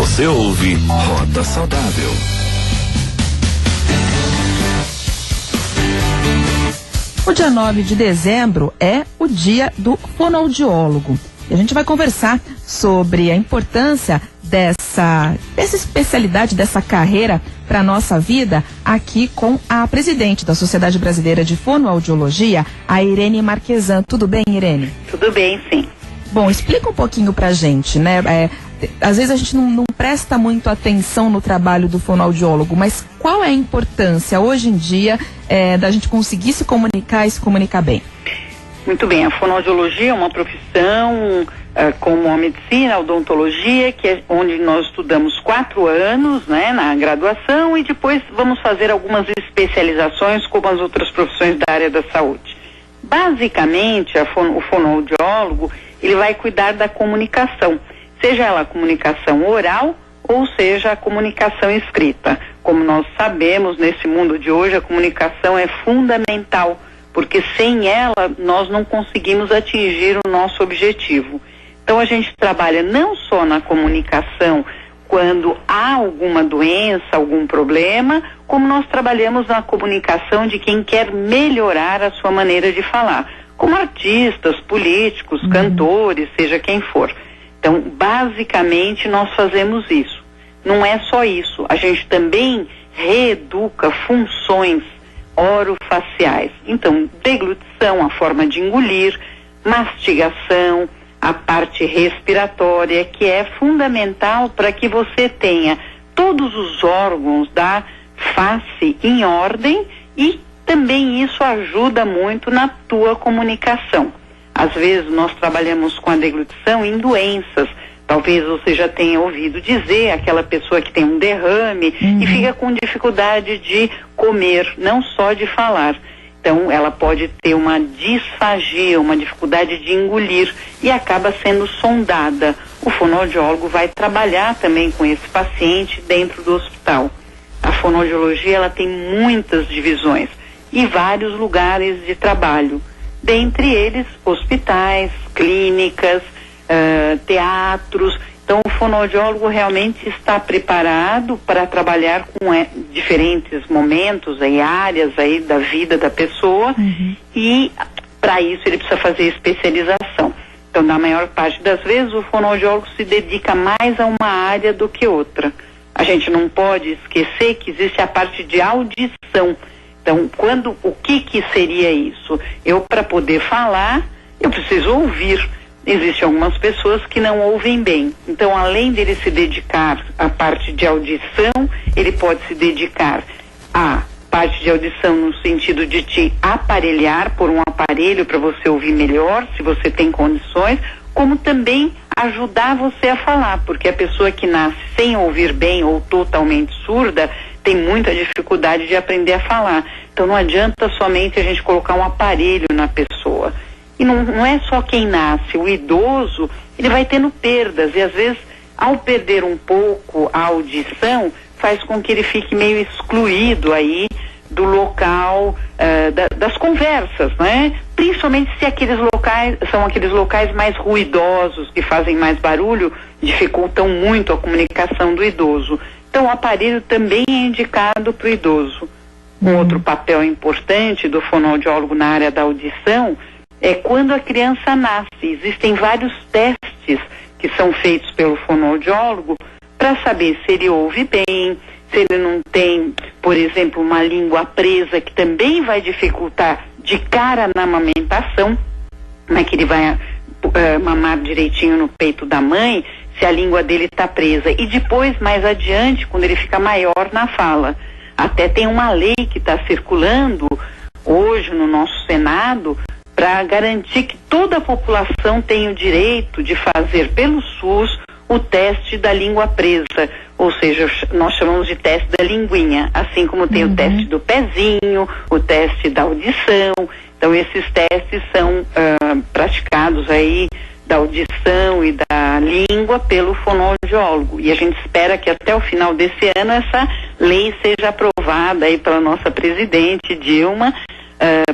Você ouve Rota Saudável. O dia 9 de dezembro é o dia do fonoaudiólogo. E a gente vai conversar sobre a importância dessa especialidade, dessa carreira para a nossa vida, aqui com a presidente da Sociedade Brasileira de Fonoaudiologia, a Irene Marquesan. Tudo bem, Irene? Tudo bem, sim. Bom, explica um pouquinho pra gente, né? Às vezes a gente não presta muito atenção no trabalho do fonoaudiólogo, mas qual é a importância hoje em dia da gente conseguir se comunicar e se comunicar bem? Muito bem, a fonoaudiologia é uma profissão como a medicina, a odontologia, que é onde nós estudamos 4 anos, né, na graduação, e depois vamos fazer algumas especializações como as outras profissões da área da saúde. Basicamente, o fonoaudiólogo, ele vai cuidar da comunicação, seja ela a comunicação oral ou seja a comunicação escrita. Como nós sabemos, nesse mundo de hoje, a comunicação é fundamental, porque sem ela nós não conseguimos atingir o nosso objetivo. Então a gente trabalha não só na comunicação quando há alguma doença, algum problema, como nós trabalhamos na comunicação de quem quer melhorar a sua maneira de falar, como artistas, políticos, cantores, seja quem for. Então, basicamente, nós fazemos isso. Não é só isso, a gente também reeduca funções orofaciais. Então, deglutição, a forma de engolir, mastigação, a parte respiratória, que é fundamental para que você tenha todos os órgãos da face em ordem, e também isso ajuda muito na tua comunicação. Às vezes nós trabalhamos com a deglutição em doenças. Talvez você já tenha ouvido dizer, aquela pessoa que tem um derrame e fica com dificuldade de comer, não só de falar. Então, ela pode ter uma disfagia, uma dificuldade de engolir e acaba sendo sondada. O fonoaudiólogo vai trabalhar também com esse paciente dentro do hospital. A fonoaudiologia, ela tem muitas divisões e vários lugares de trabalho. Dentre eles, hospitais, clínicas, teatros. Então, o fonoaudiólogo realmente está preparado para trabalhar com diferentes momentos e áreas aí da vida da pessoa, e para isso ele precisa fazer especialização. Então, na maior parte das vezes, o fonoaudiólogo se dedica mais a uma área do que outra. A gente não pode esquecer que existe a parte de audição. Então, o que seria isso? Eu, para poder falar, eu preciso ouvir. Existem algumas pessoas que não ouvem bem. Então, além dele se dedicar à parte de audição, ele pode se dedicar à parte de audição no sentido de te aparelhar por um aparelho para você ouvir melhor, se você tem condições, como também ajudar você a falar, porque a pessoa que nasce sem ouvir bem ou totalmente surda tem muita dificuldade de aprender a falar. Então, não adianta somente a gente colocar um aparelho na pessoa. E não é só quem nasce, o idoso, ele vai tendo perdas, e às vezes, ao perder um pouco a audição, faz com que ele fique meio excluído aí do local, das conversas, né? Principalmente se são aqueles locais mais ruidosos, que fazem mais barulho, dificultam muito a comunicação do idoso. Então, o aparelho também é indicado para o idoso. Um outro papel importante do fonoaudiólogo na área da audição é quando a criança nasce. Existem vários testes que são feitos pelo fonoaudiólogo para saber se ele ouve bem, se ele não tem, por exemplo, uma língua presa, que também vai dificultar de cara na amamentação, né, que ele vai mamar direitinho no peito da mãe, se a língua dele está presa. E depois, mais adiante, quando ele fica maior na fala. Até tem uma lei que está circulando hoje no nosso Senado para garantir que toda a população tem o direito de fazer pelo SUS o teste da língua presa, ou seja, nós chamamos de teste da linguinha, assim como tem o teste do pezinho, o teste da audição. Então, esses testes são praticados aí da audição e da língua pelo fonoaudiólogo, e a gente espera que até o final desse ano essa lei seja aprovada aí pela nossa presidente Dilma,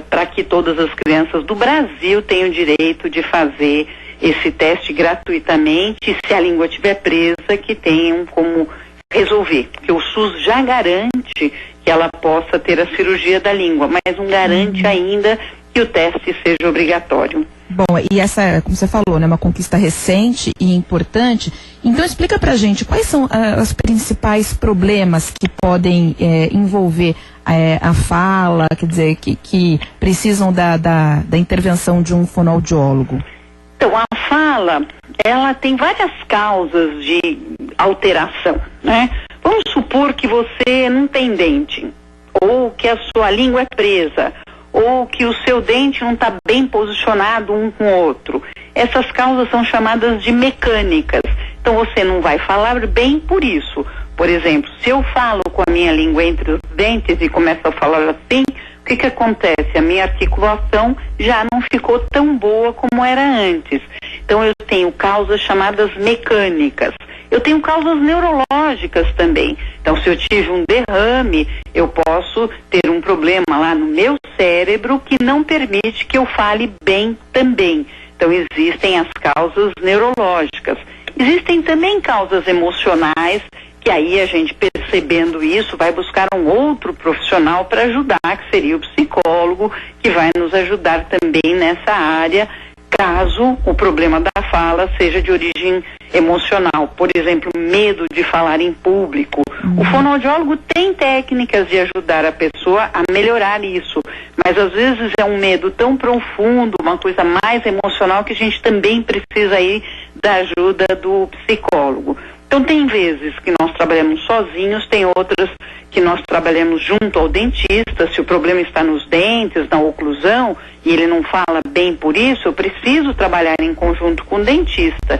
para que todas as crianças do Brasil tenham o direito de fazer esse teste gratuitamente, se a língua estiver presa, que tenham como resolver, porque o SUS já garante que ela possa ter a cirurgia da língua, mas não garante ainda que o teste seja obrigatório. Bom, e essa, como você falou, né, uma conquista recente e importante. Então explica pra gente quais são os principais problemas que podem envolver a fala, quer dizer, que precisam da intervenção de um fonoaudiólogo. Então, a fala, ela tem várias causas de alteração, né? Vamos supor que você não tem dente, ou que a sua língua é presa, ou que o seu dente não está bem posicionado um com o outro. Essas causas são chamadas de mecânicas. Então você não vai falar bem por isso. Por exemplo, se eu falo com a minha língua entre os dentes e começo a falar assim, o que acontece? A minha articulação já não ficou tão boa como era antes. Então eu tenho causas chamadas mecânicas. Eu tenho causas neurológicas também. Então, se eu tive um derrame, eu posso ter um problema lá no meu cérebro que não permite que eu fale bem também. Então, existem as causas neurológicas. Existem também causas emocionais, que aí a gente, percebendo isso, vai buscar um outro profissional para ajudar, que seria o psicólogo, que vai nos ajudar também nessa área, caso o problema da fala seja de origem emocional. Por exemplo, medo de falar em público. O fonoaudiólogo tem técnicas de ajudar a pessoa a melhorar isso, mas às vezes é um medo tão profundo, uma coisa mais emocional, que a gente também precisa aí da ajuda do psicólogo. Então tem vezes que nós trabalhamos sozinhos, tem outras que nós trabalhamos junto ao dentista. Se o problema está nos dentes, na oclusão, e ele não fala bem por isso, eu preciso trabalhar em conjunto com o dentista.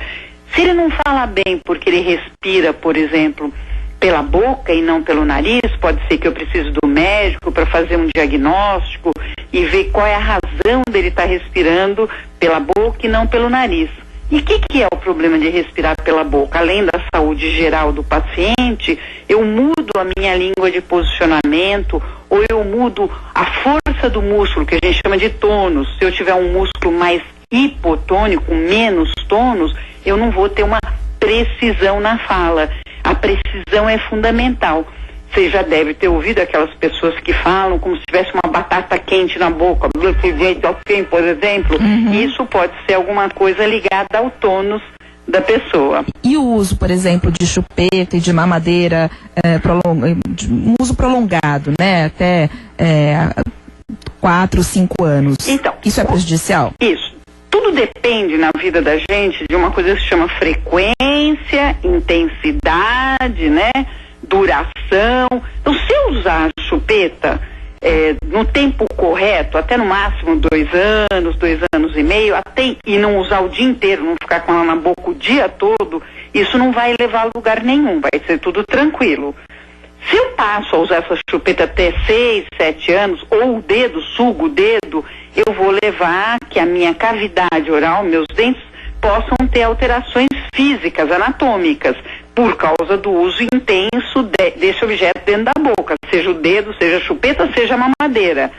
Se ele não fala bem porque ele respira, por exemplo, pela boca e não pelo nariz, pode ser que eu precise do médico para fazer um diagnóstico e ver qual é a razão dele estar respirando pela boca e não pelo nariz. E o que é o problema de respirar pela boca? Além da saúde geral do paciente, eu mudo a minha língua de posicionamento, ou eu mudo a força do músculo, que a gente chama de tônus. Se eu tiver um músculo mais hipotônico, menos tônus, eu não vou ter uma precisão na fala. A precisão é fundamental. Você já deve ter ouvido aquelas pessoas que falam como se tivesse uma batata quente na boca, por exemplo. Isso pode ser alguma coisa ligada ao tônus da pessoa. E o uso, por exemplo, de chupeta e de mamadeira, um uso prolongado, né? Até 4, 5 anos. Então, isso é prejudicial? Isso. Tudo depende na vida da gente de uma coisa que se chama frequência, intensidade, né? Duração. Então, se eu usar a chupeta no tempo correto, até no máximo 2 anos, 2 anos e meio, e não usar o dia inteiro, não ficar com ela na boca o dia todo, isso não vai levar a lugar nenhum, vai ser tudo tranquilo. Se eu passo a usar essa chupeta até 6, 7 anos, ou o dedo, sugo o dedo, eu vou levar que a minha cavidade oral, meus dentes, possam ter alterações físicas, anatômicas, por causa do uso intenso desse objeto dentro da boca, seja o dedo, seja a chupeta, seja a mamadeira.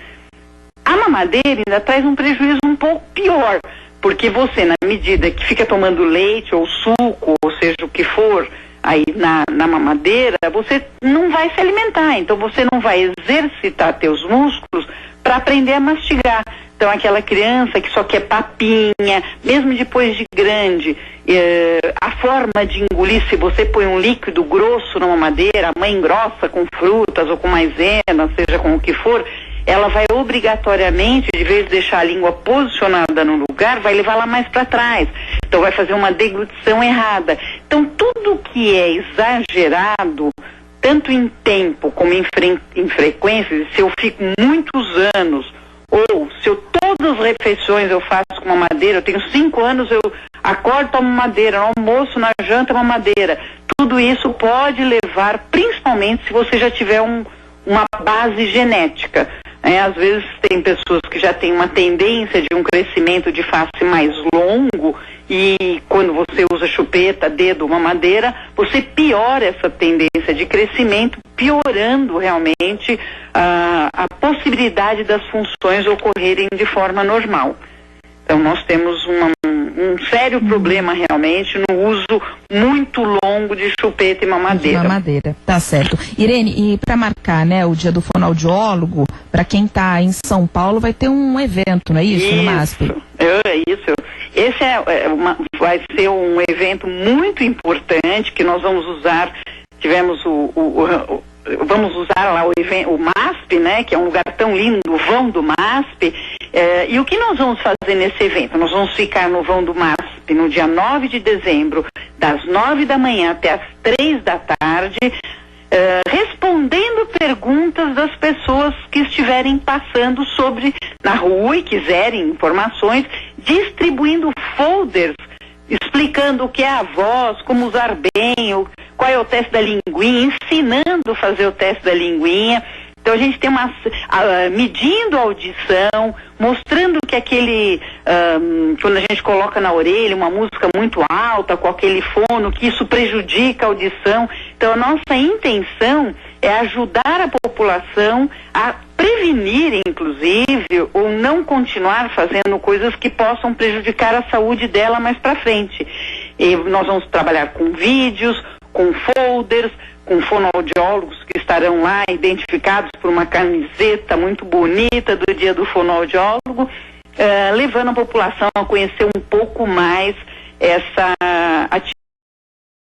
A mamadeira ainda traz um prejuízo um pouco pior, porque você, na medida que fica tomando leite ou suco, ou seja o que for, aí na mamadeira, você não vai se alimentar, então você não vai exercitar teus músculos para aprender a mastigar. Então aquela criança que só quer papinha, mesmo depois de grande, a forma de engolir, se você põe um líquido grosso na mamadeira, a mãe engrossa com frutas ou com maisena, seja com o que for, ela vai obrigatoriamente, de vez de deixar a língua posicionada no lugar, vai levar lá mais para trás. Então vai fazer uma deglutição errada. Então tudo que é exagerado, tanto em tempo como em frequência, se eu fico muitos anos, ou se todas as refeições eu faço com mamadeira, eu tenho 5 anos, eu acordo, tomo mamadeira, no almoço, na janta, mamadeira. Tudo isso pode levar, principalmente se você já tiver uma base genética. Às vezes tem pessoas que já têm uma tendência de um crescimento de face mais longo, e quando você usa chupeta, dedo, mamadeira, você piora essa tendência de crescimento, piorando realmente a possibilidade das funções ocorrerem de forma normal. Então nós temos um sério problema realmente no uso muito longo de chupeta e mamadeira. Mamadeira, tá certo. Irene, e para marcar, né, o dia do fonoaudiólogo, para quem está em São Paulo, vai ter um evento, não é isso, no MASP? Isso. Esse vai ser um evento muito importante que nós vamos usar. Tivemos vamos usar lá o MASP, né, que é um lugar tão lindo, o vão do MASP. E o que nós vamos fazer nesse evento? Nós vamos ficar no vão do MASP no dia 9 de dezembro, das 9 da manhã até as 3 da tarde, respondendo perguntas das pessoas que estiverem passando na rua e quiserem informações, distribuindo folders, explicando o que é a voz, como usar bem, qual é o teste da linguinha, ensinando a fazer o teste da linguinha. Então a gente tem medindo a audição, mostrando que quando a gente coloca na orelha uma música muito alta, com aquele fono, que isso prejudica a audição. Então a nossa intenção é ajudar a população a prevenir, inclusive, ou não continuar fazendo coisas que possam prejudicar a saúde dela mais para frente. E nós vamos trabalhar com vídeos, com folders, com fonoaudiólogos que estarão lá identificados por uma camiseta muito bonita do dia do fonoaudiólogo, levando a população a conhecer um pouco mais